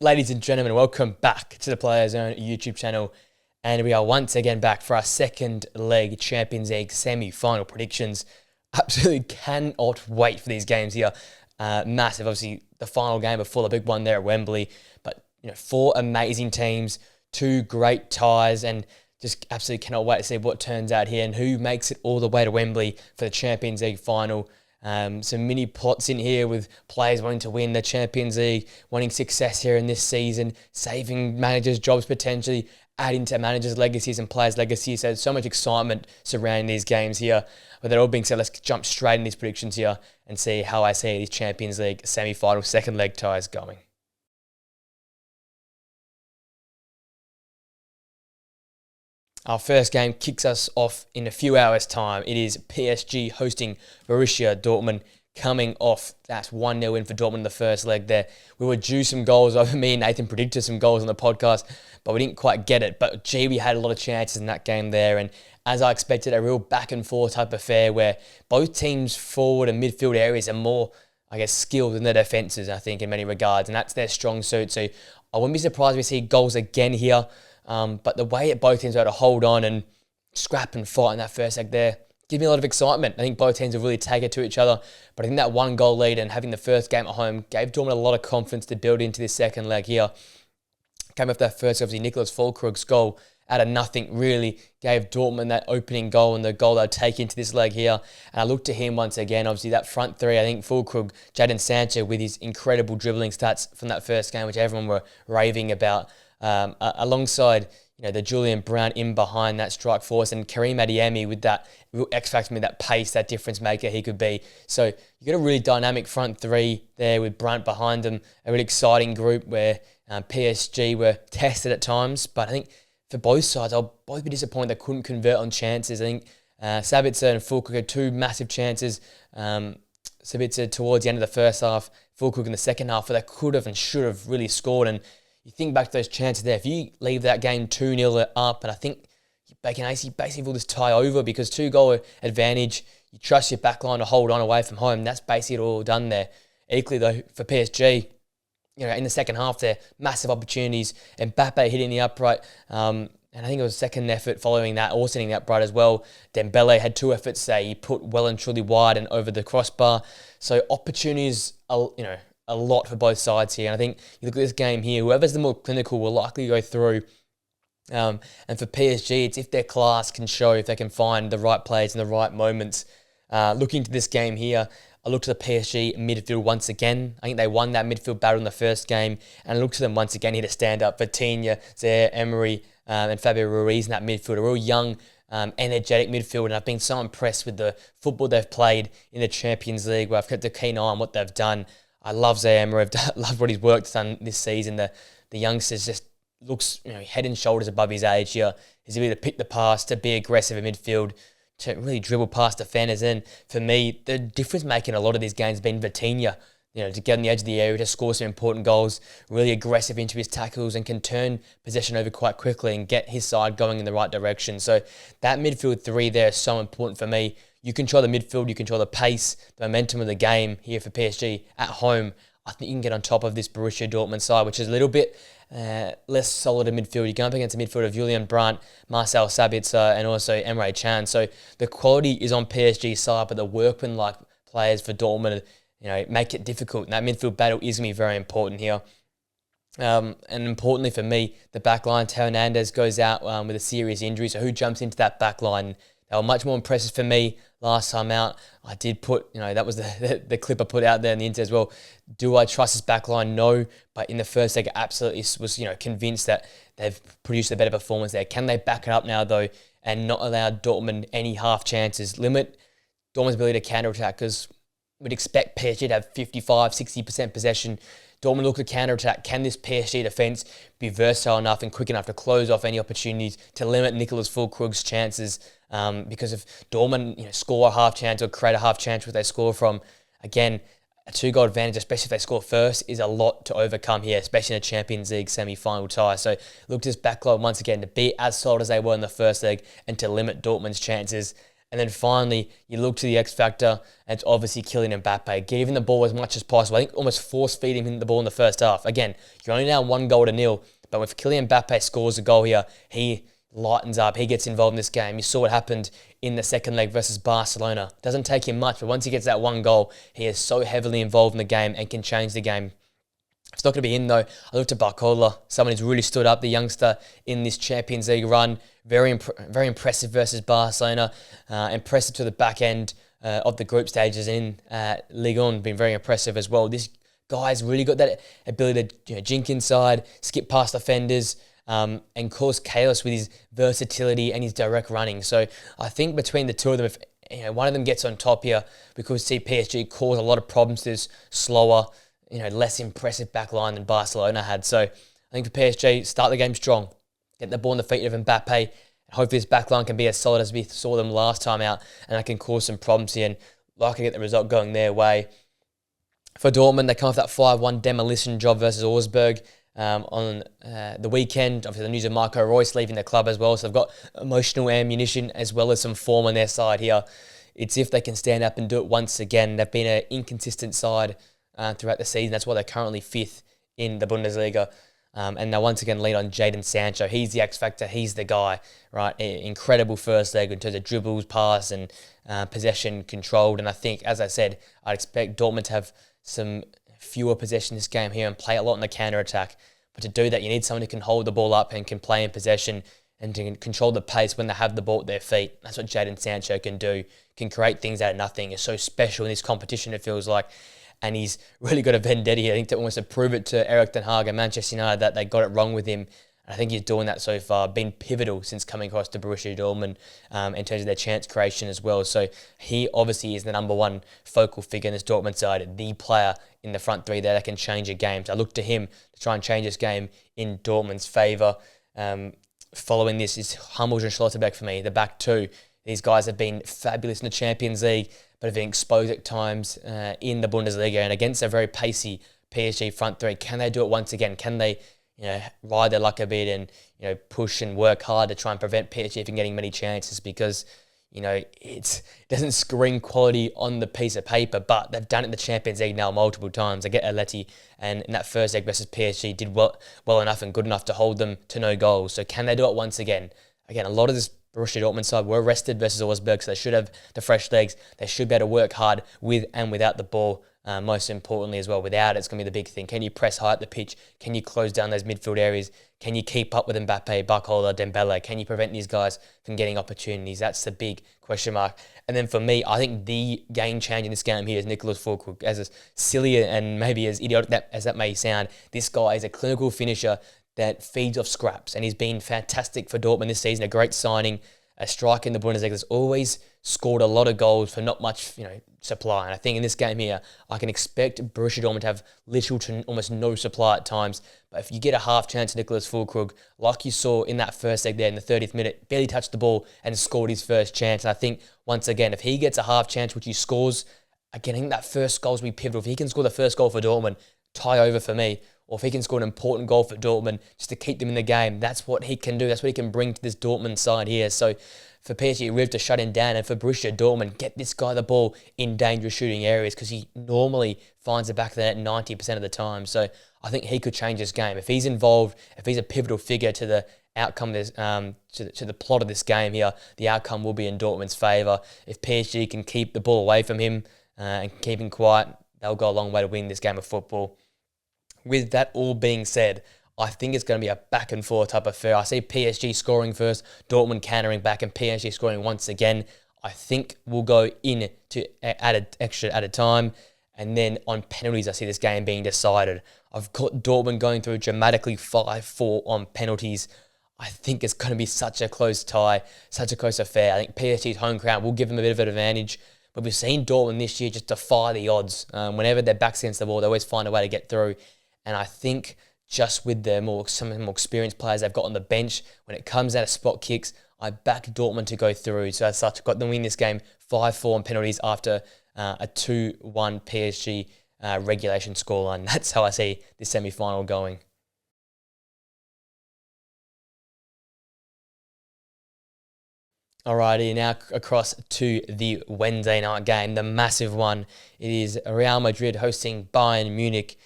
Ladies and gentlemen, welcome back to the Player Zone YouTube channel. And we are once again back for our second leg Champions League semi-final predictions. Absolutely cannot wait for these games here. Massive, obviously, the final game before the big one there at Wembley. But, four amazing teams, two great ties, and just absolutely cannot wait to see what turns out here and who makes it all the way to Wembley for the Champions League final. Some mini plots in here with players wanting to win the Champions League, wanting success here in this season, saving managers' jobs potentially, adding to managers' legacies and players' legacies. So there's so much excitement surrounding these games here. With that all being said, let's jump straight in these predictions here and see how I see these Champions League semi-final second leg ties going. Our first game kicks us off in a few hours' time. It is PSG hosting Borussia Dortmund, coming off that 1-0 win for Dortmund in the first leg there. We were due some goals over. Me and Nathan predicted some goals on the podcast, but we didn't quite get it. But gee, we had a lot of chances in that game there. And as I expected, a real back and forth type affair where both teams' forward and midfield areas are more, skilled than their defences, I think, in many regards. And that's their strong suit. So I wouldn't be surprised if we see goals again here. But the way that both teams are able to hold on and scrap and fight in that first leg there gives me a lot of excitement. I think both teams will really take it to each other. But I think that one goal lead and having the first game at home gave Dortmund a lot of confidence to build into this second leg here. Came off that first, obviously, Nicholas Füllkrug's goal out of nothing really gave Dortmund that opening goal and the goal they'll take into this leg here. And I look to him once again. Obviously, that front three, I think Füllkrug, Jadon Sancho with his incredible dribbling stats from that first game, which everyone were raving about. Alongside, the Julian Brown in behind that strike force and Karim Adeyemi with that real X factor, that pace, that difference maker he could be. So you got a really dynamic front three there with Brandt behind them, a really exciting group where PSG were tested at times. But I think for both sides, I'll both be disappointed they couldn't convert on chances. I think Sabitzer and Füllkrug had two massive chances. Sabitzer towards the end of the first half, Füllkrug in the second half, where they could have and should have really scored. And you think back to those chances there. If you leave that game 2-0 up, and I think you can basically will this tie over because 2-goal advantage, you trust your backline to hold on away from home. That's basically all done there. Equally, though, for PSG, in the second half there, massive opportunities. Mbappe hitting the upright. And I think it was second effort following that, also hitting the upright as well. Dembele had two efforts there. He put well and truly wide and over the crossbar. So opportunities, a lot for both sides here. And I think you look at this game here, whoever's the more clinical will likely go through. And for PSG, it's if their class can show, if they can find the right plays in the right moments. Looking to this game here, I look to the PSG midfield once again. I think they won that midfield battle in the first game. And I look to them once again here to stand up. Vitinha, Zaire, Emery, and Fabio Ruiz in that midfield. A real young, energetic midfield. And I've been so impressed with the football they've played in the Champions League, where I've kept a keen eye on what they've done. I love Zaire Emery. I've loved what his work's done this season. The youngsters just looks head and shoulders above his age here. His ability to pick the pass, to be aggressive in midfield, to really dribble past defenders. And for me, the difference making a lot of these games has been Vitinha. To get on the edge of the area, to score some important goals, really aggressive into his tackles and can turn possession over quite quickly and get his side going in the right direction. So that midfield three there is so important for me. You control the midfield, you control the pace, the momentum of the game here for PSG at home. I think you can get on top of this Borussia Dortmund side, which is a little bit less solid in midfield. You're going up against a midfield of Julian Brandt, Marcel Sabitzer, and also Emre Can. So the quality is on PSG's side, but the workman-like players for Dortmund, make it difficult. And that midfield battle is going to be very important here. And importantly for me, the back line, Theo Hernandez goes out with a serious injury. So who jumps into that back line? They were much more impressive for me last time out. I did put, that was the clip I put out there in the internet as well. Do I trust this back line? No. But in the first leg, I absolutely was, convinced that they've produced a better performance there. Can they back it up now, though, and not allow Dortmund any half chances? Limit Dortmund's ability to counter-attack, because we'd expect PSG to have 55, 60% possession. Dortmund look to counter-attack. Can this PSG defence be versatile enough and quick enough to close off any opportunities to limit Nicholas Füllkrug's chances? Because if Dortmund score a half chance or create a half chance where they score from, again, a 2-goal advantage, especially if they score first, is a lot to overcome here, especially in a Champions League semi-final tie. So look to this backline once again to be as solid as they were in the first leg and to limit Dortmund's chances. And then finally, you look to the X factor, and it's obviously Kylian Mbappe. Give him the ball as much as possible. I think almost force-feed him the ball in the first half. Again, you're only down 1-0, but if Kylian Mbappe scores a goal here, he lightens up. He gets involved in this game. You saw what happened in the second leg versus Barcelona. Doesn't take him much, but once he gets that one goal, he is so heavily involved in the game and can change the game. It's not going to be in though. I looked at Barcola, someone who's really stood up, the youngster in this Champions League run. Very impressive versus Barcelona. Impressive to the back end of the group stages in Ligue 1. Been very impressive as well. This guy's really got that ability to jink inside, skip past defenders, and cause chaos with his versatility and his direct running. So I think between the two of them, if one of them gets on top here, we could see PSG cause a lot of problems to this slower, less impressive back line than Barcelona had. So I think for PSG, start the game strong. Get the ball in the feet of Mbappe. Hopefully this back line can be as solid as we saw them last time out, and that can cause some problems here and likely get the result going their way. For Dortmund, they come off that 5-1 demolition job versus Augsburg on the weekend. Obviously the news of Marco Reus leaving the club as well, so they've got emotional ammunition as well as some form on their side here. It's if they can stand up and do it once again. They've been an inconsistent side throughout the season. That's why they're currently 5th in the Bundesliga. And now once again lean on Jadon Sancho. He's the X factor. He's the guy, right? Incredible first leg in terms of dribbles, pass, and possession controlled. And I think, as I said, I'd expect Dortmund to have some fewer possession this game here and play a lot in the counter-attack. But to do that, you need someone who can hold the ball up and can play in possession and to control the pace when they have the ball at their feet. That's what Jadon Sancho can do. Can create things out of nothing. Is so special in this competition, it feels like. And he's really got a vendetta here. I think to almost to prove it to Erik ten Hag and Manchester United that they got it wrong with him. I think he's doing that so far. Been pivotal since coming across to Borussia Dortmund in terms of their chance creation as well. So he obviously is the number one focal figure in this Dortmund side, the player in the front three there that can change a game. So I look to him to try and change this game in Dortmund's favour. Following this is Hummels and Schlotterbeck for me, the back two. These guys have been fabulous in the Champions League, but have been exposed at times in the Bundesliga and against a very pacey PSG front three. Can they do it once again? Can they ride their luck a bit and push and work hard to try and prevent PSG from getting many chances? Because it doesn't scream quality on the piece of paper, but they've done it in the Champions League now multiple times. They get Atleti, and in that first leg versus PSG did well enough and good enough to hold them to no goals. So can they do it once again? Again, a lot of this Borussia Dortmund side were rested versus Augsburg, so they should have the fresh legs. They should be able to work hard with and without the ball, most importantly as well. Without it, it's going to be the big thing. Can you press high at the pitch? Can you close down those midfield areas? Can you keep up with Mbappe, Barcola, Dembele? Can you prevent these guys from getting opportunities? That's the big question mark. And then for me, I think the game changer in this game here is Nicholas Füllkrug. As silly and maybe as idiotic as that may sound, this guy is a clinical finisher that feeds off scraps, and he's been fantastic for Dortmund this season. A great signing, a striker in the Bundesliga that's always scored a lot of goals for not much, supply. And I think in this game here, I can expect Borussia Dortmund to have little to almost no supply at times. But if you get a half chance, Nicholas Füllkrug, like you saw in that first leg there in the 30th minute, barely touched the ball and scored his first chance. And I think once again, if he gets a half chance, which he scores, again, I think that first goal will be pivotal. If he can score the first goal for Dortmund, tie over for me. Or if he can score an important goal for Dortmund just to keep them in the game, that's what he can do. That's what he can bring to this Dortmund side here. So for PSG, we have to shut him down. And for Borussia Dortmund, get this guy the ball in dangerous shooting areas because he normally finds the back of the net 90% of the time. So I think he could change this game. If he's involved, if he's a pivotal figure to the outcome, to the plot of this game here, the outcome will be in Dortmund's favour. If PSG can keep the ball away from him and keep him quiet, they'll go a long way to win this game of football. With that all being said, I think it's going to be a back and forth type of affair. I see PSG scoring first, Dortmund countering back, and PSG scoring once again. I think we'll go in to add extra at a time. And then on penalties, I see this game being decided. I've got Dortmund going through dramatically 5-4 on penalties. I think it's going to be such a close tie, such a close affair. I think PSG's home crowd will give them a bit of an advantage. But we've seen Dortmund this year just defy the odds. Whenever their back's against the wall, they always find a way to get through. And I think just with some of the more experienced players they've got on the bench, when it comes out of spot kicks, I back Dortmund to go through. So as such, got them win this game 5-4 on penalties after a 2-1 PSG regulation scoreline. That's how I see this semi-final going. Alrighty, now across to the Wednesday night game, the massive one. It is Real Madrid hosting Bayern Munich.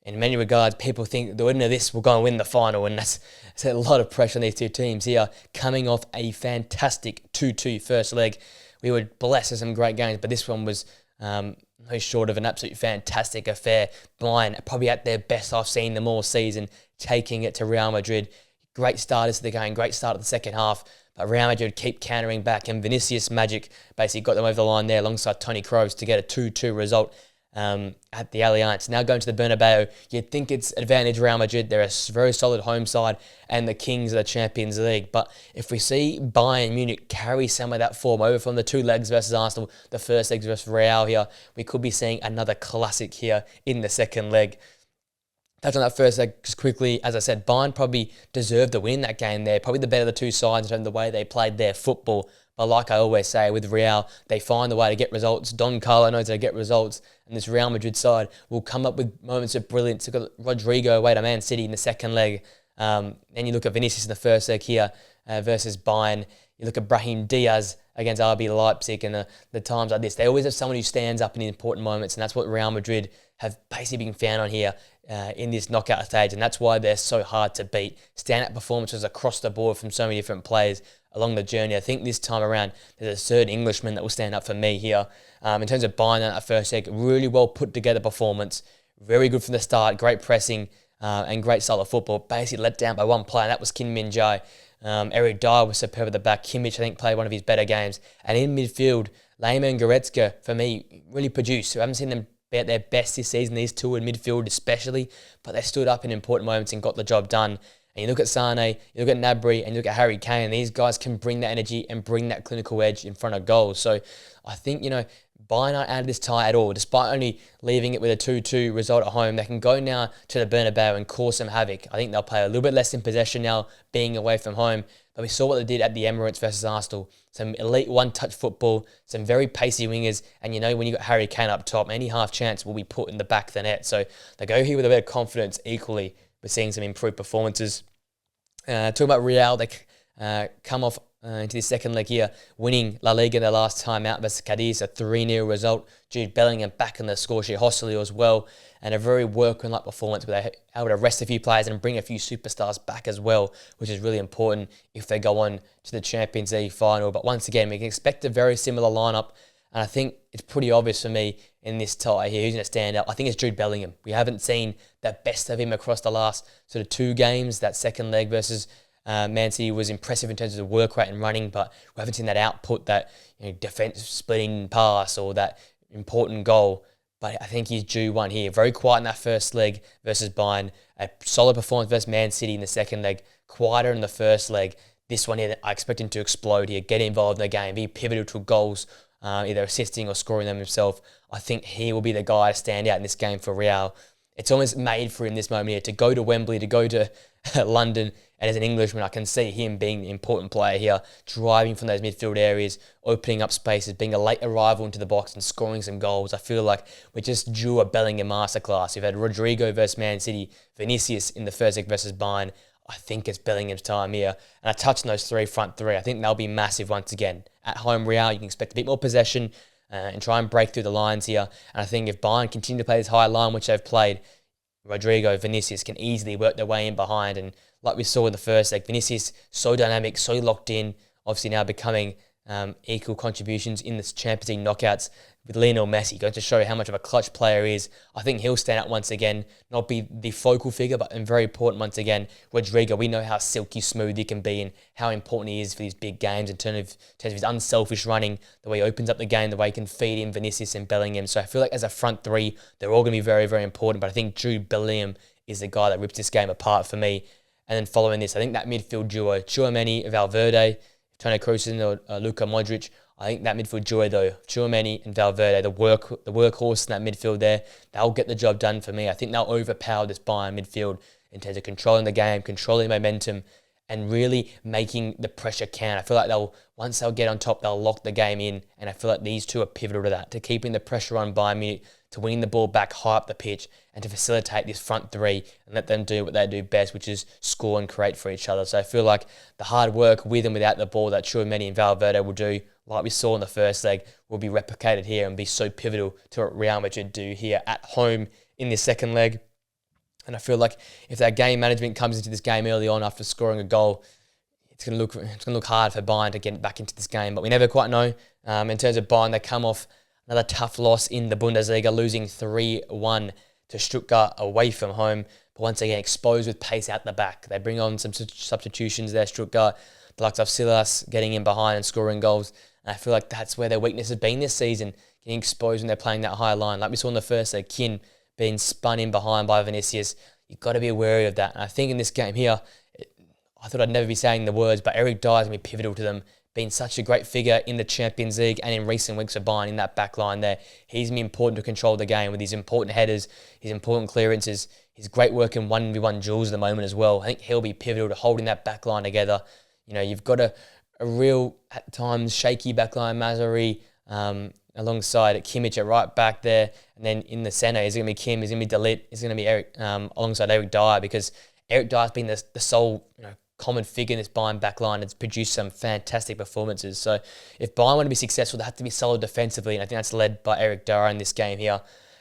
In many regards, people think the winner of this will go and win the final, and that's a lot of pressure on these two teams here, coming off a fantastic 2-2 first leg. We were blessed with some great games, but this one was no short of an absolute fantastic affair. Bayern probably at their best I've seen them all season, taking it to Real Madrid. Great starters to the game, great start of the second half. But Real Madrid keep countering back, and Vinicius Magic basically got them over the line there alongside Toni Kroos to get a 2-2 result at the Allianz. Now going to the Bernabeu, you'd think it's advantage Real Madrid. They're a very solid home side and the kings of the Champions League. But if we see Bayern Munich carry some of that form over from the two legs versus Arsenal, the first legs versus Real here, we could be seeing another classic here in the second leg. Touch on that first leg just quickly. As I said, Bayern probably deserved the win in that game there. Probably the better of the two sides in terms of the way they played their football. But like I always say, with Real, they find the way to get results. Don Carlo knows how to get results. And this Real Madrid side will come up with moments of brilliance. You've got Rodrigo away to Man City in the second leg. Then you look at Vinicius in the first leg here versus Bayern. You look at Brahim Diaz against RB Leipzig, and the times like this, they always have someone who stands up in important moments, and that's what Real Madrid have basically been found on here in this knockout stage, and that's why they're so hard to beat. Standout performances across the board from so many different players along the journey. I think this time around, there's a certain Englishman that will stand up for me here. In terms of Bayern, that first leg, really well put together performance, very good from the start, great pressing, and great style of football. Basically let down by one player, and that was Kim Min-jae. Eric Dyer was superb at the back. Kimmich, I think, played one of his better games. And in midfield, Lehmann and Goretzka, for me, really produced. I haven't seen them be at their best this season, these two in midfield especially, but they stood up in important moments and got the job done. And you look at Sane, you look at Gnabry, and you look at Harry Kane, these guys can bring that energy and bring that clinical edge in front of goals. So I think, Bayern aren't out of this tie at all. Despite only leaving it with a 2-2 result at home, they can go now to the Bernabeu and cause some havoc. I think they'll play a little bit less in possession now, being away from home. But we saw what they did at the Emirates versus Arsenal. Some elite one-touch football, some very pacey wingers, and when you got Harry Kane up top, any half chance will be put in the back of the net. So they go here with a bit of confidence equally. We're seeing some improved performances. Talking about Real, they come off into the second leg here, winning La Liga their last time out versus Cadiz, a 3-0 result. Jude Bellingham back in the score sheet, Joselu as well, and a very workman-like performance where they're able to rest a few players and bring a few superstars back as well, which is really important if they go on to the Champions League final. But once again, we can expect a very similar lineup, and I think it's pretty obvious for me in this tie here who's going to stand out. I think it's Jude Bellingham. We haven't seen the best of him across the last sort of two games. That second leg versus Man City was impressive in terms of the work rate and running, but we haven't seen that output, that defense splitting pass or that important goal. But I think he's due one here. Very quiet in that first leg versus Bayern. A solid performance versus Man City in the second leg. Quieter in the first leg. This one here, I expect him to explode here, get involved in the game, be pivotal to goals, either assisting or scoring them himself. I think he will be the guy to stand out in this game for Real. It's almost made for him this moment here to go to Wembley, to go to London, and as an Englishman, I can see him being the important player here, driving from those midfield areas, opening up spaces, being a late arrival into the box and scoring some goals. I feel like we're just due a Bellingham masterclass. We've had Rodrigo versus Man City, Vinicius in the first leg versus Bayern. I think it's Bellingham's time here. And I touched on those front three. I think they'll be massive once again. At home, Real, you can expect a bit more possession and try and break through the lines here. And I think if Bayern continue to play this high line, which they've played, Rodrigo, Vinicius can easily work their way in behind. And like we saw in the first leg, Vinicius so dynamic, so locked in, obviously now becoming equal contributions in the Champions League knockouts with Lionel Messi, going to show how much of a clutch player he is. I think he'll stand out once again, not be the focal figure, but very important once again. Rodrigo, we know how silky smooth he can be and how important he is for these big games in terms of his unselfish running, the way he opens up the game, the way he can feed in Vinicius and Bellingham. So I feel like as a front three, they're all going to be very, very important, but I think Jude Bellingham is the guy that rips this game apart for me. And then following this, I think that midfield duo, Tchouaméni, Valverde, Toni Kroos or Luka Modric, I think that midfield duo though, Tchouaméni and Valverde, the workhorse in that midfield there, they'll get the job done for me. I think they'll overpower this Bayern midfield in terms of controlling the game, controlling momentum, and really making the pressure count. I feel like once they'll get on top, they'll lock the game in, and I feel like these two are pivotal to that, to keeping the pressure on Bayern Munich to winning the ball back high up the pitch and to facilitate this front three and let them do what they do best, which is score and create for each other. So I feel like the hard work with and without the ball that Tchouaméni and Valverde will do, like we saw in the first leg, will be replicated here and be so pivotal to what Real Madrid do here at home in this second leg. And I feel like if that game management comes into this game early on after scoring a goal, it's going to look hard for Bayern to get back into this game. But we never quite know. In terms of Bayern, they come off another tough loss in the Bundesliga, losing 3-1 to Stuttgart away from home. But once again, exposed with pace out the back. They bring on some substitutions there, Stuttgart. The likes of Silas getting in behind and scoring goals. And I feel like that's where their weakness has been this season, getting exposed when they're playing that high line. Like we saw in the first leg, Kin being spun in behind by Vinicius. You've got to be wary of that. And I think in this game here, I thought I'd never be saying the words, but Eric Dyer is going to be pivotal to them, being such a great figure in the Champions League and in recent weeks for Bayern in that back line there. He's going to be important to control the game with his important headers, his important clearances, his great work in 1v1 duels at the moment as well. I think he'll be pivotal to holding that back line together. You know, you've got a real, at times, shaky back line, Mazraoui, alongside Kimmich at right back there. And then in the centre, is going to be Kim, is going to be De Ligt, is going to be Eric, alongside Eric Dyer, because Eric Dyer's been the sole, common figure in this Bayern back line. It's produced some fantastic performances. So if Bayern want to be successful, they have to be solid defensively, and I think that's led by Eric Dyer in this game here.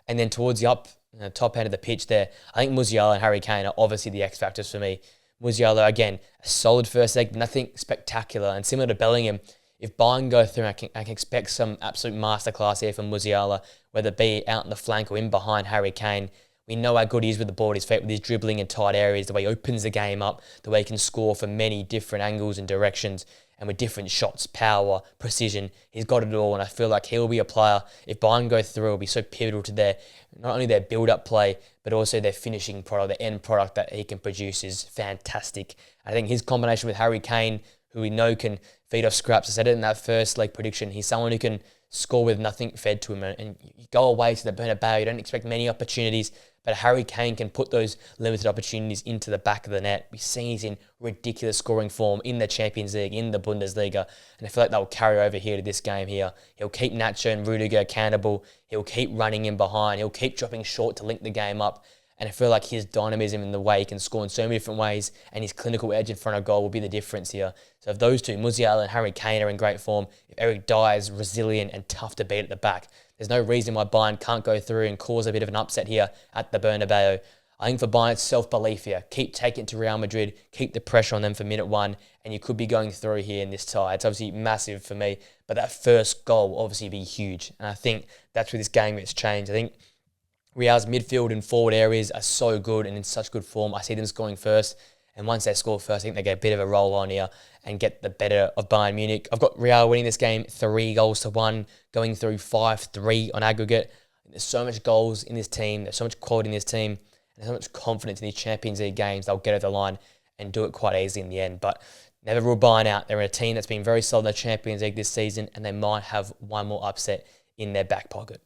And then towards the top end of the pitch there, I think Musiala and Harry Kane are obviously the X factors for me. Musiala, again, a solid first leg, nothing spectacular. And similar to Bellingham, if Bayern go through, I can expect some absolute masterclass here from Musiala, whether it be out in the flank or in behind Harry Kane. We know how good he is with the ball at his feet, with his dribbling in tight areas, the way he opens the game up, the way he can score from many different angles and directions, and with different shots, power, precision. He's got it all, and I feel like he'll be a player, if Bayern go through, it'll be so pivotal to not only their build-up play, but also their finishing product, the end product that he can produce is fantastic. I think his combination with Harry Kane, who we know can feed off scraps, I said it in that first leg prediction, he's someone who can score with nothing fed to him, and you go away to the Bernabeu, you don't expect many opportunities, but Harry Kane can put those limited opportunities into the back of the net. We've seen he's in ridiculous scoring form in the Champions League, in the Bundesliga, and I feel like that will carry over here to this game here. He'll keep Nacho and Rudiger accountable. He'll keep running in behind. He'll keep dropping short to link the game up. And I feel like his dynamism in the way he can score in so many different ways and his clinical edge in front of goal will be the difference here. So if those two, Musiala and Harry Kane, are in great form, if Eric Dyer is resilient and tough to beat at the back, there's no reason why Bayern can't go through and cause a bit of an upset here at the Bernabeu. I think for Bayern, it's self-belief here. Keep taking it to Real Madrid, keep the pressure on them for minute one, and you could be going through here in this tie. It's obviously massive for me, but that first goal will obviously be huge. And I think that's where this game gets changed. I think Real's midfield and forward areas are so good and in such good form. I see them scoring first. And once they score first, I think they get a bit of a roll on here and get the better of Bayern Munich. I've got Real winning this game 3-1, going through 5-3 on aggregate. There's so much goals in this team. There's so much quality in this team. And there's so much confidence in these Champions League games. They'll get over the line and do it quite easily in the end. But never rule Bayern out. They're a team that's been very solid in the Champions League this season, and they might have one more upset in their back pocket.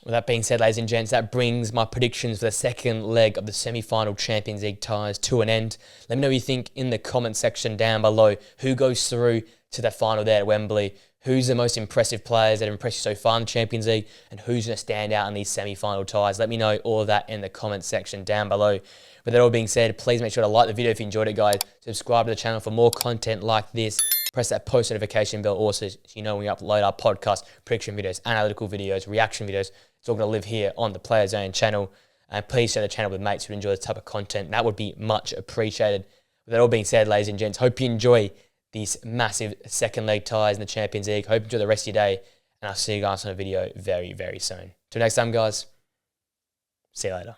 With that being said, ladies and gents, that brings my predictions for the second leg of the semi-final Champions League ties to an end. Let me know what you think in the comment section down below. Who goes through to the final there at Wembley? Who's the most impressive players that have impressed you so far in the Champions League? And who's going to stand out in these semi-final ties? Let me know all of that in the comment section down below. With that all being said, please make sure to like the video if you enjoyed it, guys. Subscribe to the channel for more content like this. Press that post notification bell also so you know when we upload our podcast, prediction videos, analytical videos, reaction videos. It's all going to live here on the Player Zone channel. And please share the channel with mates who enjoy this type of content. That would be much appreciated. With that all being said, ladies and gents, hope you enjoy these massive second leg ties in the Champions League. Hope you enjoy the rest of your day. And I'll see you guys on a video very, very soon. Till next time, guys. See you later.